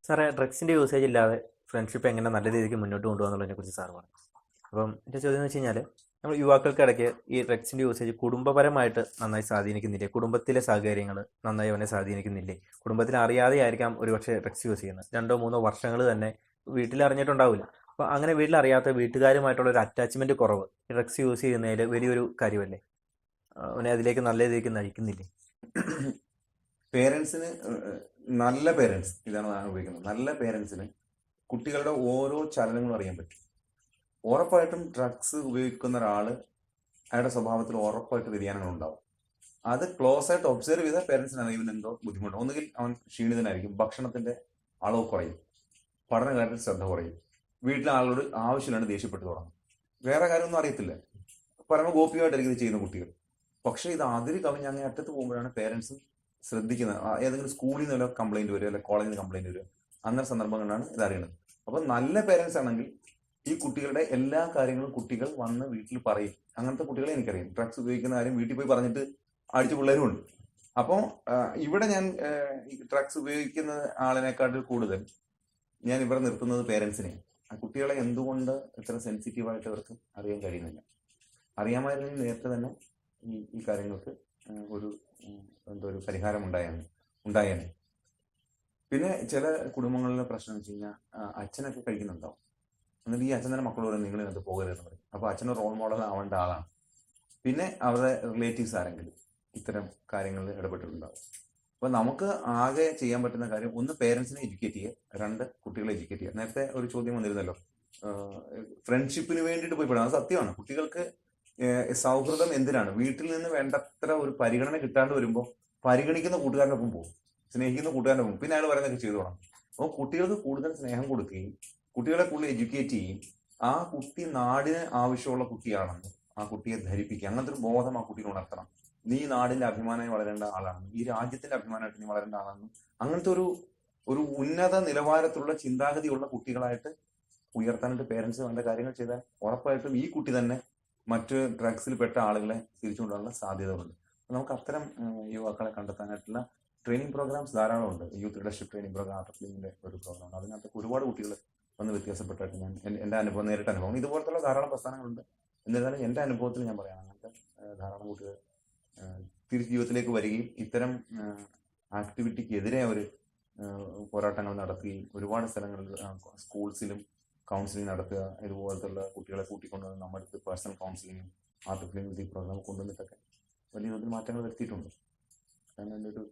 സാറേ, ഡ്രഗ്സിൻ്റെ യൂസേജ് ഇല്ലാതെ ഫ്രണ്ട്ഷിപ്പ് എങ്ങനെ നല്ല രീതിക്ക് മുന്നോട്ട് കൊണ്ടുപോകാന്നുള്ളതിനെ കുറിച്ച് സാർ പറഞ്ഞു. അപ്പം എൻ്റെ ചോദ്യം എന്ന് വെച്ച് കഴിഞ്ഞാൽ, നമ്മൾ യുവാക്കൾക്കിടയ്ക്ക് ഈ ഡ്രഗ്സിൻ്റെ യൂസേജ് കുടുംബപരമായിട്ട് നന്നായി സ്വാധീനിക്കുന്നില്ലേ? കുടുംബത്തിലെ സാഹചര്യങ്ങൾ നന്നായി അവനെ സ്വാധീനിക്കുന്നില്ലേ? കുടുംബത്തിൽ അറിയാതെ ആയിരിക്കാം ഒരുപക്ഷെ ഡ്രഗ്സ് യൂസ് ചെയ്യുന്നത്. 2 3 വർഷങ്ങൾ തന്നെ വീട്ടിൽ അറിഞ്ഞിട്ടുണ്ടാവില്ല. അപ്പോൾ അങ്ങനെ വീട്ടിലറിയാത്ത വീട്ടുകാരുമായിട്ടുള്ള ഒരു അറ്റാച്ച്മെൻറ്റ് കുറവ് ഈ ഡ്രഗ്സ് യൂസ് ചെയ്യുന്നതിൽ വലിയൊരു കാര്യമല്ലേ? അവനെ അതിലേക്ക് നല്ല രീതിക്ക് നയിക്കുന്നില്ലേ? പേരൻസിന് നല്ല പേരൻസ് ഇതാണ് ഞാൻ ഉപയോഗിക്കുന്നത്. നല്ല പേരൻസിന് കുട്ടികളുടെ ഓരോ ചലനങ്ങളും അറിയാൻ പറ്റും. ഉറപ്പായിട്ടും ഡ്രഗ്സ് ഉപയോഗിക്കുന്ന ഒരാൾ അയാളുടെ സ്വഭാവത്തിൽ ഉറപ്പായിട്ട് വ്യതിയാനങ്ങൾ ഉണ്ടാവും. അത് ക്ലോസ് ആയിട്ട് ഒബ്സർവ് ചെയ്താൽ പേരൻസിന് ഇവൻ എന്തോ ബുദ്ധിമുട്ട്. ഒന്നുകിൽ അവൻ ക്ഷീണിതനായിരിക്കും, ഭക്ഷണത്തിന്റെ അളവ് കുറയും, പഠന കാര്യത്തിൽ ശ്രദ്ധ കുറയും, വീട്ടിലെ ആളോട് ആവശ്യമില്ലാണ്ട് ദേഷ്യപ്പെട്ടു തുടങ്ങും, വേറെ കാര്യമൊന്നും അറിയത്തില്ല, പരമഗോപ്യമായിട്ടായിരിക്കും ഇത് ചെയ്യുന്ന കുട്ടികൾ. പക്ഷേ ഇത് അതിര് കവിഞ്ഞ് അങ്ങനെ അറ്റത്ത് പോകുമ്പോഴാണ് പേരൻസ് ശ്രദ്ധിക്കുന്നത്. ഏതെങ്കിലും സ്കൂളിൽ നിന്ന് വല്ല കംപ്ലൈന്റ് വരിക, അല്ലെങ്കിൽ കോളേജിൽ നിന്ന് കംപ്ലൈന്റ് വരിക, അങ്ങനെ സന്ദർഭങ്ങളിലാണ് ഇത് അറിയുന്നത്. അപ്പൊ നല്ല പേരൻസ് ആണെങ്കിൽ ഈ കുട്ടികളുടെ എല്ലാ കാര്യങ്ങളും കുട്ടികൾ വന്ന് വീട്ടിൽ പറയും. അങ്ങനത്തെ കുട്ടികളെ എനിക്കറിയാം. ഡ്രഗ്സ് ഉപയോഗിക്കുന്ന കാര്യം വീട്ടിൽ പോയി പറഞ്ഞിട്ട് അടിച്ച പിള്ളേരും ഉണ്ട്. അപ്പോൾ ഇവിടെ ഞാൻ ഡ്രഗ്സ് ഉപയോഗിക്കുന്ന ആളിനെക്കാട്ടിൽ കൂടുതൽ ഞാൻ ഇവിടെ നിർത്തുന്നത് പേരൻസിനെ. ആ കുട്ടികളെ എന്തുകൊണ്ട് ഇത്ര സെൻസിറ്റീവായിട്ട് അവർക്ക് അറിയാൻ കഴിയുന്നില്ല. അറിയാമായിരുന്നെങ്കിൽ നേരത്തെ തന്നെ ഈ കാര്യങ്ങൾക്ക് ഒരു ഒരു പരിഹാരം ഉണ്ടായേനെ. പിന്നെ ചില കുടുംബങ്ങളിലെ പ്രശ്നം വെച്ച് കഴിഞ്ഞാൽ അച്ഛനൊക്കെ കഴിക്കുന്നുണ്ടാവും. എന്നിട്ട് ഈ അച്ഛൻ തന്നെ മക്കളോട് നിങ്ങൾ ഇതിനകത്ത് പോകരുതെന്ന് പറയും. അപ്പോൾ അച്ഛൻ്റെ റോൾ മോഡൽ ആവേണ്ട ആളാണ്. പിന്നെ അവരുടെ റിലേറ്റീവ്സ് ആരെങ്കിലും ഇത്തരം കാര്യങ്ങളിൽ ഇടപെട്ടിട്ടുണ്ടാവും. അപ്പോൾ നമുക്ക് ആകെ ചെയ്യാൻ പറ്റുന്ന കാര്യം, ഒന്ന് പേരൻസിനെ എഡ്യൂക്കേറ്റ് ചെയ്യുക, 2 കുട്ടികളെ എഡ്യൂക്കേറ്റ് ചെയ്യുക. നേരത്തെ ഒരു ചോദ്യം വന്നിരുന്നല്ലോ, ഫ്രണ്ട്ഷിപ്പിന് വേണ്ടിയിട്ട് പോയി പെടാം. അത് സത്യമാണ്. കുട്ടികൾക്ക് സൗഹൃദം എന്തിനാണ്? വീട്ടിൽ നിന്ന് വേണ്ടത്ര ഒരു പരിഗണന കിട്ടാണ്ട് വരുമ്പോൾ പരിഗണിക്കുന്ന കൂട്ടുകാരനൊപ്പം പോകും, സ്നേഹിക്കുന്ന കൂട്ടുകാരനൊപ്പം, പിന്നെ അയാൾ പറയുന്നതൊക്കെ ചെയ്തു തുടങ്ങും. അപ്പോൾ കുട്ടികൾക്ക് കൂടുതൽ സ്നേഹം കൊടുക്കുകയും കുട്ടികളെ കൂടുതൽ എഡ്യൂക്കേറ്റ് ചെയ്യും. ആ കുട്ടി നാടിന് ആവശ്യമുള്ള കുട്ടിയാണെന്ന് ആ കുട്ടിയെ ധരിപ്പിക്കുക. അങ്ങനത്തെ ഒരു ബോധം ആ കുട്ടിയിൽ ഉണർത്തണം. നീ നാടിന്റെ അഭിമാനമായി വളരേണ്ട ആളാണ്, ഈ രാജ്യത്തിന്റെ അഭിമാനമായിട്ട് നീ വളരേണ്ട ആളാണെന്ന്. അങ്ങനത്തെ ഒരു ഉന്നത നിലവാരത്തിലുള്ള ചിന്താഗതിയുള്ള കുട്ടികളായിട്ട് ഉയർത്താനായിട്ട് പേരൻസ് വേണ്ട കാര്യങ്ങൾ ചെയ്താൽ ഉറപ്പായിട്ടും ഈ കുട്ടി തന്നെ മറ്റ് ഡ്രഗ്സിൽ പെട്ട ആളുകളെ തിരിച്ചുകൊണ്ടുള്ള സാധ്യതകളുണ്ട്. നമുക്ക് അത്തരം യുവാക്കളെ കണ്ടെത്താനായിട്ടുള്ള ട്രെയിനിങ് പ്രോഗ്രാംസ് ധാരാളമുണ്ട്. യൂത്ത് ലീഡർഷിപ്പ് ട്രെയിനിങ് പ്രോഗ്രാം ആർട്ടിഫിലിന്റെ ഒരു പ്രോഗ്രാം. അതിനകത്ത് ഒരുപാട് കുട്ടികൾ വന്ന് വ്യത്യാസപ്പെട്ടായിട്ട് ഞാൻ എൻ്റെ അനുഭവം, നേരിട്ട് അനുഭവം, ഇതുപോലത്തുള്ള ധാരാളം പ്രസ്ഥാനങ്ങളുണ്ട്. എന്നിരുന്നാലും എൻ്റെ അനുഭവത്തിൽ ഞാൻ പറയാം, അങ്ങനത്തെ ധാരാളം കുട്ടികൾ തിരിച്ച് ജീവിതത്തിലേക്ക് വരികയും ഇത്തരം ആക്ടിവിറ്റിക്കെതിരെ അവർ പോരാട്ടങ്ങൾ നടത്തുകയും ഒരുപാട് സ്ഥലങ്ങളിൽ സ്കൂൾസിലും കൗൺസിലിംഗ് നടത്തുക, ഇതുപോലത്തുള്ള കുട്ടികളെ കൂട്ടിക്കൊണ്ടുവന്ന് നമ്മുടെ അടുത്ത് പേഴ്സണൽ കൗൺസിലിങ്ങും ആർട്ടിഫിഷ്യൽ മ്യൂസിക് പ്രോഗ്രാം കൊണ്ടുവന്നിട്ടൊക്കെ വലിയ തോതിൽ മാറ്റങ്ങൾ വരുത്തിയിട്ടുണ്ട്. അതാണ് എൻ്റെ ഒരു